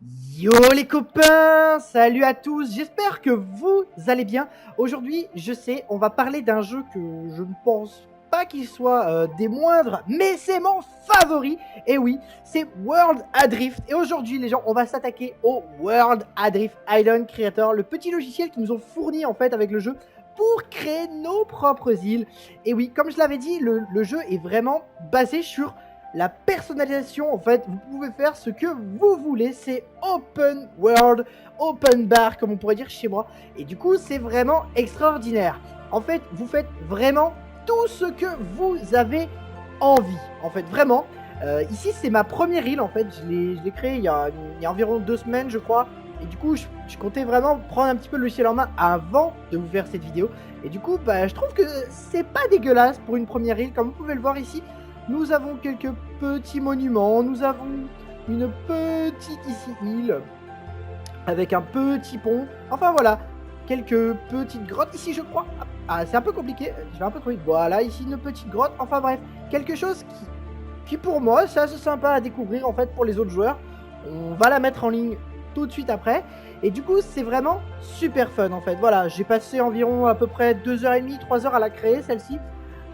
Yo les copains, salut à tous, j'espère que vous allez bien. Aujourd'hui, je sais, on va parler d'un jeu que je ne pense pas qu'il soit des moindres, mais c'est mon favori. Et oui, c'est World Adrift. Et aujourd'hui, les gens, on va s'attaquer au World Adrift Island Creator, le petit logiciel qu'ils nous ont fourni en fait avec le jeu pour créer nos propres îles. Et oui, comme je l'avais dit, le jeu est vraiment basé sur la personnalisation. En fait, vous pouvez faire ce que vous voulez, c'est open world, open bar comme on pourrait dire chez moi, et du coup c'est vraiment extraordinaire. En fait, vous faites vraiment tout ce que vous avez envie, en fait, vraiment. Ici c'est ma première île, en fait, je l'ai créée il y a environ 2 semaines je crois, et du coup je comptais vraiment prendre un petit peu le logiciel en main avant de vous faire cette vidéo, et du coup bah, je trouve que c'est pas dégueulasse pour une première île. Comme vous pouvez le voir ici, nous avons quelques petits monuments, nous avons une petite ici île avec un petit pont, enfin voilà, quelques petites grottes ici je crois. Ah, c'est un peu compliqué, je vais un peu trop vite. Voilà, ici une petite grotte, enfin bref, quelque chose qui pour moi c'est assez sympa à découvrir en fait pour les autres joueurs. On va la mettre en ligne tout de suite après, et du coup c'est vraiment super fun en fait. Voilà, j'ai passé environ à peu près 2h30, 3h à la créer celle-ci.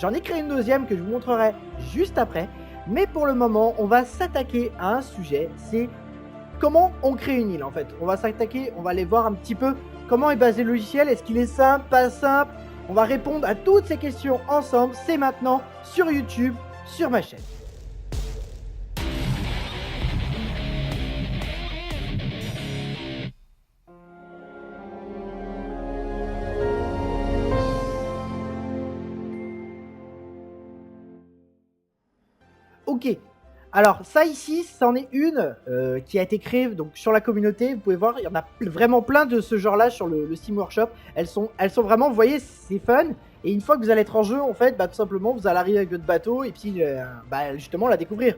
J'en ai créé une deuxième que je vous montrerai juste après. Mais pour le moment, on va s'attaquer à un sujet, c'est comment on crée une île en fait. On va s'attaquer, on va aller voir un petit peu comment est basé le logiciel, est-ce qu'il est simple, pas simple. On va répondre à toutes ces questions ensemble, c'est maintenant sur YouTube, sur ma chaîne. Ok, alors ça ici, c'en est une qui a été créée donc sur la communauté. Vous pouvez voir, il y en a vraiment plein de ce genre-là sur le Steam Workshop. Elles sont vraiment, vous voyez, c'est fun. Et une fois que vous allez être en jeu, en fait, bah, tout simplement, vous allez arriver avec votre bateau et puis bah, justement la découvrir.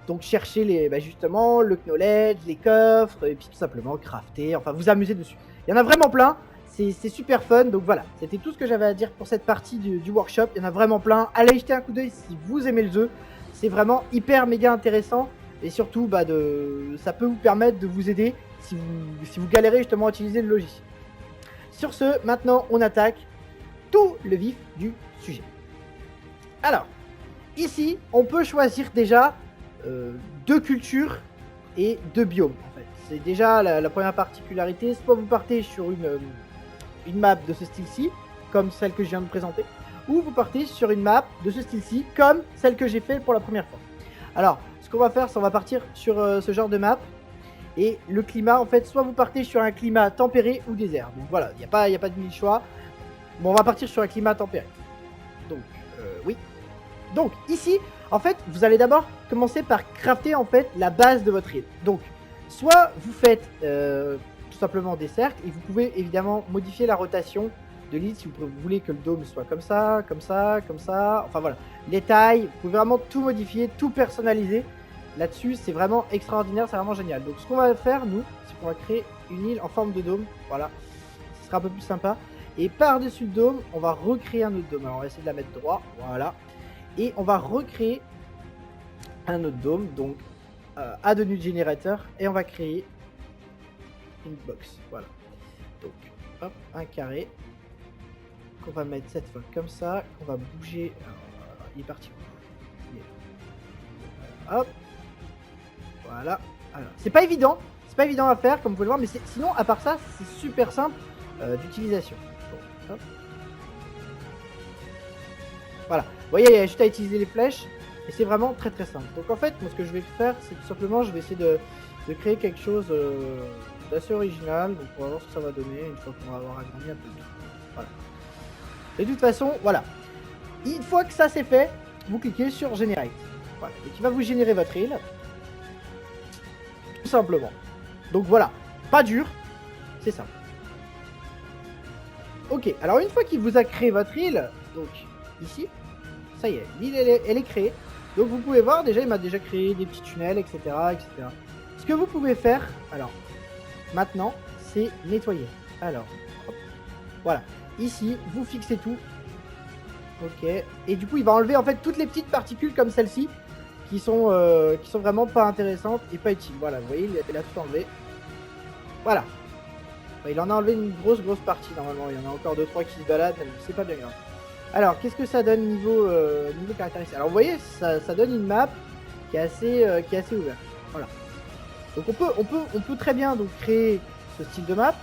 Donc chercher bah, justement le knowledge, les coffres, et puis tout simplement crafter, enfin vous amuser dessus. Il y en a vraiment plein, c'est super fun. Donc voilà, c'était tout ce que j'avais à dire pour cette partie du workshop. Il y en a vraiment plein, allez jeter un coup d'œil si vous aimez le jeu. C'est vraiment hyper méga intéressant, et surtout bah, ça peut vous permettre de vous aider si vous galérez justement à utiliser le logiciel. Sur ce, maintenant on attaque tout le vif du sujet. Alors, ici on peut choisir déjà 2 cultures et 2 biomes en fait. C'est déjà la première particularité. Soit vous partez sur une map de ce style-ci, comme celle que je viens de présenter, ou vous partez sur une map de ce style-ci, comme celle que j'ai fait pour la première fois. Alors, ce qu'on va faire, c'est qu'on va partir sur ce genre de map. Et le climat, en fait, soit vous partez sur un climat tempéré ou désert. Donc voilà, il n'y a pas de mille choix. Bon, on va partir sur un climat tempéré. Donc, oui. Donc, ici, en fait, vous allez d'abord commencer par crafter, en fait, la base de votre île. Donc, soit vous faites tout simplement des cercles, et vous pouvez évidemment modifier la rotation de l'île si vous voulez que le dôme soit comme ça, comme ça, comme ça. Enfin voilà, les tailles, vous pouvez vraiment tout modifier, tout personnaliser. Là-dessus, c'est vraiment extraordinaire, c'est vraiment génial. Donc ce qu'on va faire, nous, c'est qu'on va créer une île en forme de dôme. Voilà, ce sera un peu plus sympa. Et par-dessus le dôme, on va recréer un autre dôme. Alors on va essayer de la mettre droit, voilà. Et on va recréer un autre dôme, donc add a new generator. Et on va créer une box, voilà. Donc, hop, un carré. On va mettre cette fois comme ça, on va bouger. Alors, il est parti. Hop, voilà. Alors, c'est pas évident à faire comme vous pouvez le voir, mais sinon à part ça, c'est super simple d'utilisation. Bon, voilà, vous voyez, il y a juste à utiliser les flèches et c'est vraiment très très simple. Donc en fait, moi ce que je vais faire, c'est tout simplement, je vais essayer de créer quelque chose d'assez original. Donc on va voir ce que ça va donner une fois qu'on va avoir agrandi un peu tout. Voilà. Et de toute façon, voilà. Une fois que ça c'est fait, vous cliquez sur Generate. Voilà. Et qui va vous générer votre île. Tout simplement. Donc voilà. Pas dur. C'est simple. Ok. Alors une fois qu'il vous a créé votre île, donc ici, ça y est, l'île elle est créée. Donc vous pouvez voir, déjà il m'a déjà créé des petits tunnels, etc., etc. Ce que vous pouvez faire, alors, maintenant, c'est nettoyer. Alors, hop, voilà. Ici, vous fixez tout. Ok. Et du coup, il va enlever en fait toutes les petites particules comme celle-ci qui sont vraiment pas intéressantes et pas utiles. Voilà, vous voyez, il a tout enlevé. Voilà. Bah, il en a enlevé une grosse partie normalement. Il y en a encore 2-3 qui se baladent, mais c'est pas bien grave. Alors, qu'est-ce que ça donne niveau caractéristique? Alors, vous voyez, ça donne une map qui est assez ouverte. Voilà. Donc, on peut très bien donc créer ce style de map.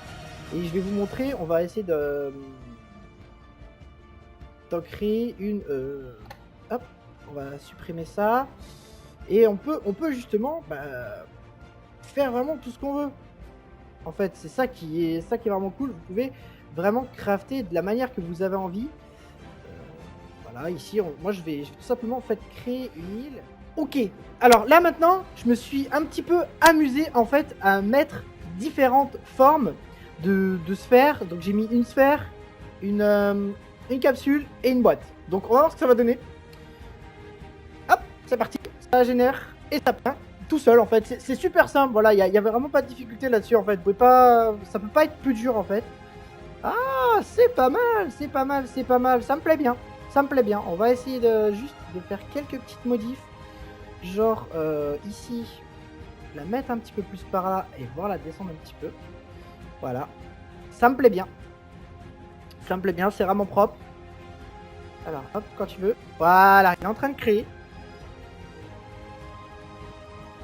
Et je vais vous montrer. On va essayer d'en créer une. Hop, on va supprimer ça. Et on peut justement faire vraiment tout ce qu'on veut. En fait, c'est ça qui est vraiment cool. Vous pouvez vraiment crafter de la manière que vous avez envie. Voilà, ici, moi je vais tout simplement en fait créer une île. Ok, alors là maintenant, je me suis un petit peu amusé en fait à mettre différentes formes de sphères. Donc j'ai mis une sphère, une capsule et une boîte. Donc on va voir ce que ça va donner. Hop, c'est parti. Ça génère et ça peint tout seul en fait. C'est super simple. Voilà, il y a vraiment pas de difficulté là-dessus en fait. Vous pouvez pas, ça peut pas être plus dur en fait. Ah, c'est pas mal, c'est pas mal, c'est pas mal. Ça me plaît bien. Ça me plaît bien. On va essayer juste de faire quelques petites modifs. Genre ici, la mettre un petit peu plus par là et voir la descendre un petit peu. Voilà. Ça me plaît bien. Ça me plaît bien, c'est vraiment propre. Alors, hop, quand tu veux. Voilà, il est en train de créer.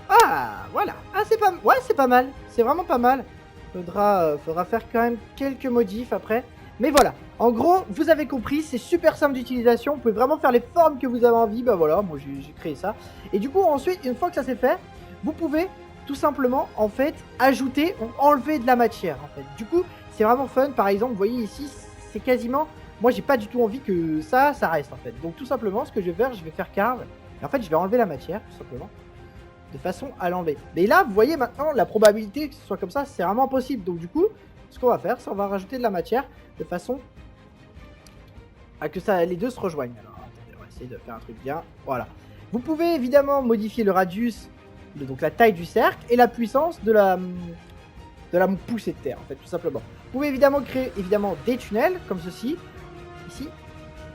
Ah, voilà. Ah, c'est pas... Ouais, c'est pas mal. C'est vraiment pas mal. Faudra faire quand même quelques modifs après. Mais voilà. En gros, vous avez compris, c'est super simple d'utilisation. Vous pouvez vraiment faire les formes que vous avez envie. Bah voilà, moi j'ai créé ça. Et du coup, ensuite, une fois que ça c'est fait, vous pouvez tout simplement, en fait, ajouter ou enlever de la matière, en fait. Du coup, c'est vraiment fun. Par exemple, vous voyez ici, c'est quasiment... Moi, j'ai pas du tout envie que ça reste, en fait. Donc, tout simplement, ce que je vais faire carve. Et en fait, je vais enlever la matière, tout simplement, de façon à l'enlever. Mais là, vous voyez maintenant, la probabilité que ce soit comme ça, c'est vraiment impossible. Donc, du coup, ce qu'on va faire, c'est on va rajouter de la matière de façon à que les deux se rejoignent. Alors, attendez, on va essayer de faire un truc bien. Voilà. Vous pouvez évidemment modifier le radius, donc la taille du cercle, et la puissance de la poussée de terre, en fait, tout simplement. Vous pouvez évidemment créer des tunnels, comme ceci, ici.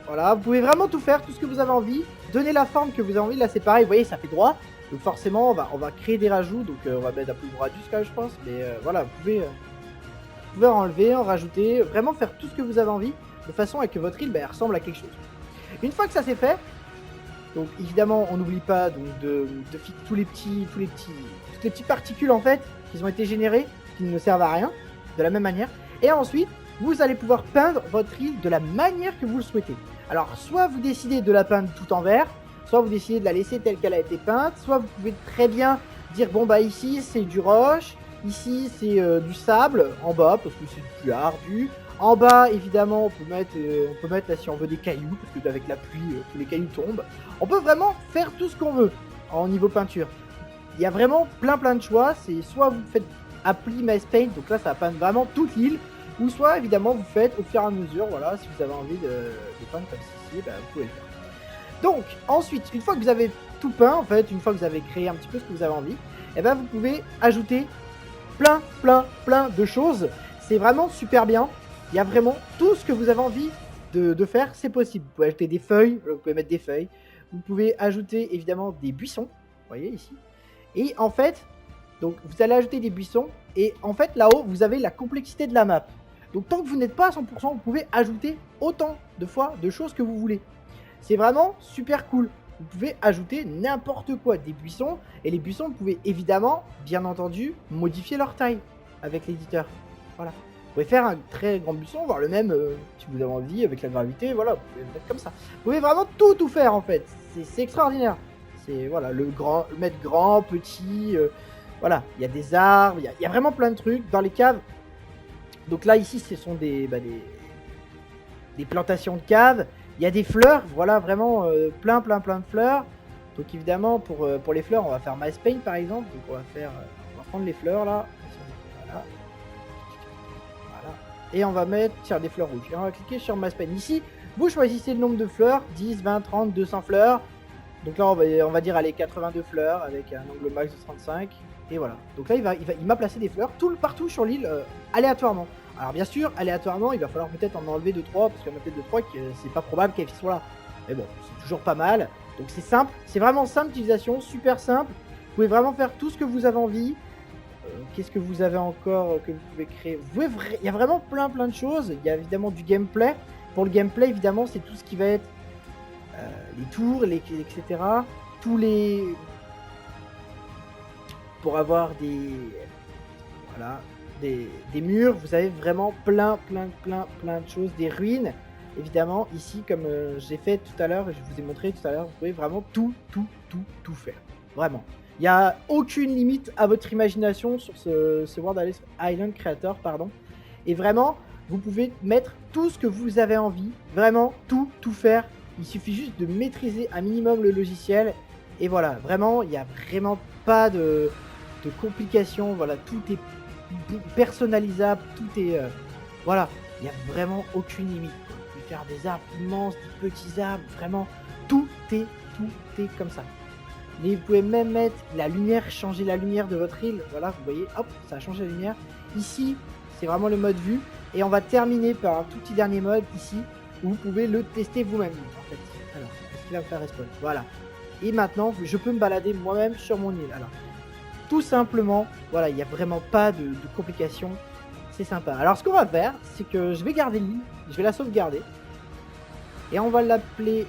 Voilà, vous pouvez vraiment tout faire, tout ce que vous avez envie. Donner la forme que vous avez envie. Là, c'est pareil, vous voyez, ça fait droit. Donc forcément, on va créer des rajouts. Donc on va mettre un peu de radius quand même, je pense. Mais voilà, vous pouvez en enlever, en rajouter. Vraiment faire tout ce que vous avez envie. De façon à que votre île ressemble à quelque chose. Une fois que ça c'est fait, donc évidemment, on n'oublie pas donc, de fixer toutes les petites particules en fait qui ont été générées, qui ne servent à rien, de la même manière. Et ensuite, vous allez pouvoir peindre votre île de la manière que vous le souhaitez. Alors, soit vous décidez de la peindre tout en vert, soit vous décidez de la laisser telle qu'elle a été peinte, soit vous pouvez très bien dire bon bah ici c'est du roche, ici c'est du sable en bas parce que c'est plus ardu. En bas, évidemment, on peut mettre là si on veut des cailloux, parce que avec la pluie, tous les cailloux tombent. On peut vraiment faire tout ce qu'on veut en niveau peinture. Il y a vraiment plein de choix. C'est soit vous faites appli Maze Paint, donc là ça va peindre vraiment toute l'île, ou soit évidemment vous faites au fur et à mesure, voilà, si vous avez envie de peindre comme ceci, vous pouvez le faire. Donc ensuite, une fois que vous avez tout peint, en fait, une fois que vous avez créé un petit peu ce que vous avez envie, vous pouvez ajouter plein de choses. C'est vraiment super bien. Il y a vraiment tout ce que vous avez envie de faire, c'est possible. Vous pouvez ajouter des feuilles, vous pouvez mettre des feuilles. Vous pouvez ajouter évidemment des buissons, vous voyez ici. Et en fait, donc vous allez ajouter des buissons. Et en fait, là-haut, vous avez la complexité de la map. Donc tant que vous n'êtes pas à 100%, vous pouvez ajouter autant de fois de choses que vous voulez. C'est vraiment super cool. Vous pouvez ajouter n'importe quoi, des buissons. Et les buissons, vous pouvez évidemment, bien entendu, modifier leur taille avec l'éditeur. Voilà. Vous pouvez faire un très grand buisson, voire le même si vous avez envie avec la gravité, voilà, vous pouvez le mettre comme ça. Vous pouvez vraiment tout faire en fait. C'est extraordinaire. C'est voilà, le mettre grand, petit, voilà, il y a des arbres, il y a vraiment plein de trucs dans les caves. Donc là ici ce sont des plantations de caves. Il y a des fleurs, voilà, vraiment plein de fleurs. Donc évidemment pour les fleurs, on va faire Maze Paint par exemple. Donc on va prendre les fleurs là. Voilà. Et on va mettre des fleurs rouges. Et on va cliquer sur Maze Paint. Ici, vous choisissez le nombre de fleurs, 10, 20, 30, 200 fleurs. Donc là, on va dire allez 82 fleurs avec un angle max de 35. Et voilà. Donc là, il m'a placé des fleurs partout sur l'île aléatoirement. Alors bien sûr, aléatoirement, il va falloir peut-être en enlever 2-3 parce qu'il y en a peut-être 2-3 que c'est pas probable qu'elles soient là. Mais bon, c'est toujours pas mal. Donc c'est simple, c'est vraiment simple d'utilisation, super simple. Vous pouvez vraiment faire tout ce que vous avez envie. Qu'est-ce que vous avez encore que vous pouvez créer? Il y a vraiment plein de choses. Il y a évidemment du gameplay. Pour le gameplay, évidemment, c'est tout ce qui va être les tours, etc. Tous les... Pour avoir des... Voilà, des murs, vous avez vraiment plein de choses. Des ruines, évidemment. Ici, comme j'ai fait tout à l'heure, et je vous ai montré tout à l'heure, vous pouvez vraiment tout faire. Vraiment. Il n'y a aucune limite à votre imagination sur ce World Island Creator, pardon. Et vraiment, vous pouvez mettre tout ce que vous avez envie. Vraiment, tout faire. Il suffit juste de maîtriser un minimum le logiciel. Et voilà, vraiment, il n'y a vraiment pas de complications. Voilà, tout est personnalisable. Tout est... voilà, il n'y a vraiment aucune limite. Vous pouvez faire des arbres immenses, des petits arbres. Vraiment, tout est comme ça. Mais vous pouvez même mettre la lumière, changer la lumière de votre île. Voilà, vous voyez, hop, ça a changé la lumière. Ici, c'est vraiment le mode vue. Et on va terminer par un tout petit dernier mode ici, où vous pouvez le tester vous-même. En fait, alors, est-ce qu'il va me faire respawn? Voilà. Et maintenant, je peux me balader moi-même sur mon île. Alors, tout simplement, voilà, il n'y a vraiment pas de complications. C'est sympa. Alors, ce qu'on va faire, c'est que je vais garder l'île. Je vais la sauvegarder. Et on va l'appeler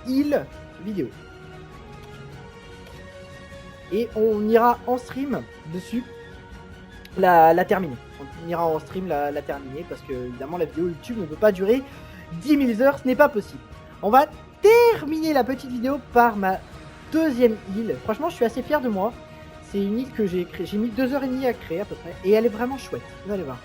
île vidéo. Et on ira en stream dessus la terminer. On ira en stream la terminer parce que évidemment la vidéo YouTube ne peut pas durer 10 000 heures, ce n'est pas possible. On va terminer la petite vidéo par ma deuxième île. Franchement, je suis assez fier de moi. C'est une île que j'ai créée. J'ai mis 2h30 à créer à peu près et elle est vraiment chouette. Vous allez voir.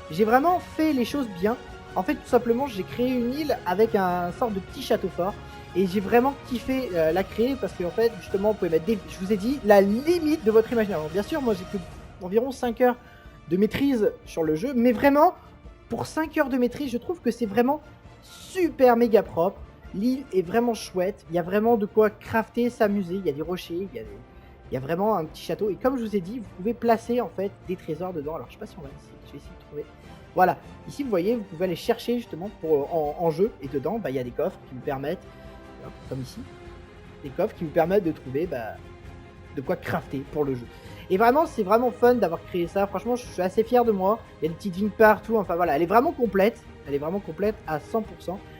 J'ai vraiment fait les choses bien. En fait, tout simplement, j'ai créé une île avec un sorte de petit château fort. Et j'ai vraiment kiffé la créer parce qu'en fait, justement, vous pouvez mettre des... Je vous ai dit, la limite de votre imagination. Bien sûr, moi, j'ai que environ 5 heures de maîtrise sur le jeu. Mais vraiment, pour 5 heures de maîtrise, je trouve que c'est vraiment super méga propre. L'île est vraiment chouette. Il y a vraiment de quoi crafter, s'amuser. Il y a des rochers, il y a vraiment un petit château. Et comme je vous ai dit, vous pouvez placer en fait des trésors dedans. Alors, je sais pas si on va essayer. Je vais essayer de trouver... Voilà. Ici, vous voyez, vous pouvez aller chercher justement en jeu. Et dedans, il y a des coffres qui vous permettent... comme ici, des coffres qui vous permettent de trouver de quoi crafter pour le jeu. Et vraiment, c'est vraiment fun d'avoir créé ça. Franchement, je suis assez fier de moi. Il y a des petites vignes partout. Enfin voilà, elle est vraiment complète. Elle est vraiment complète à 100%.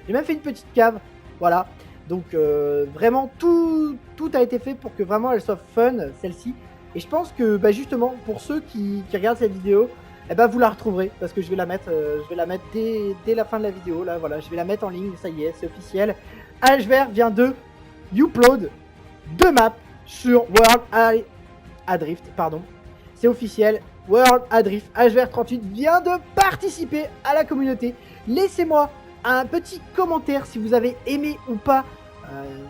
J'ai même fait une petite cave. Voilà. Donc vraiment, tout a été fait pour que vraiment elle soit fun, celle-ci. Et je pense que justement, pour ceux qui regardent cette vidéo, vous la retrouverez parce que je vais la mettre dès la fin de la vidéo. Là, voilà, je vais la mettre en ligne. Ça y est, c'est officiel. HVR vient de upload 2 maps sur World Adrift, pardon. C'est officiel, World Adrift HVR38 vient de participer à la communauté. Laissez-moi un petit commentaire si vous avez aimé ou pas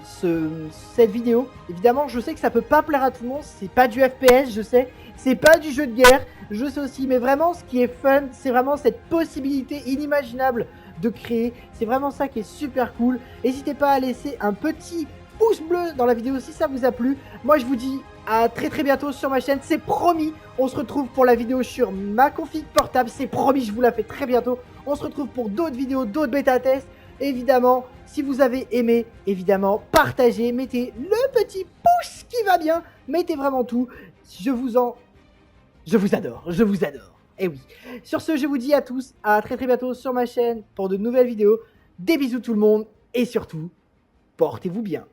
cette vidéo. Évidemment, je sais que ça peut pas plaire à tout le monde, c'est pas du FPS, je sais, c'est pas du jeu de guerre, je sais aussi, mais vraiment ce qui est fun, c'est vraiment cette possibilité inimaginable de créer. C'est vraiment ça qui est super cool. N'hésitez pas à laisser un petit pouce bleu dans la vidéo si ça vous a plu. Moi je vous dis à très bientôt sur ma chaîne, c'est promis. On se retrouve pour la vidéo sur ma config portable, c'est promis, je vous la fais très bientôt. On se retrouve pour d'autres vidéos, d'autres bêta tests. Évidemment, si vous avez aimé, évidemment, partagez, mettez le petit pouce qui va bien, mettez vraiment tout. Je vous adore, je vous adore. Et oui, sur ce, je vous dis à tous, à très bientôt sur ma chaîne pour de nouvelles vidéos. Des bisous tout le monde et surtout, portez-vous bien.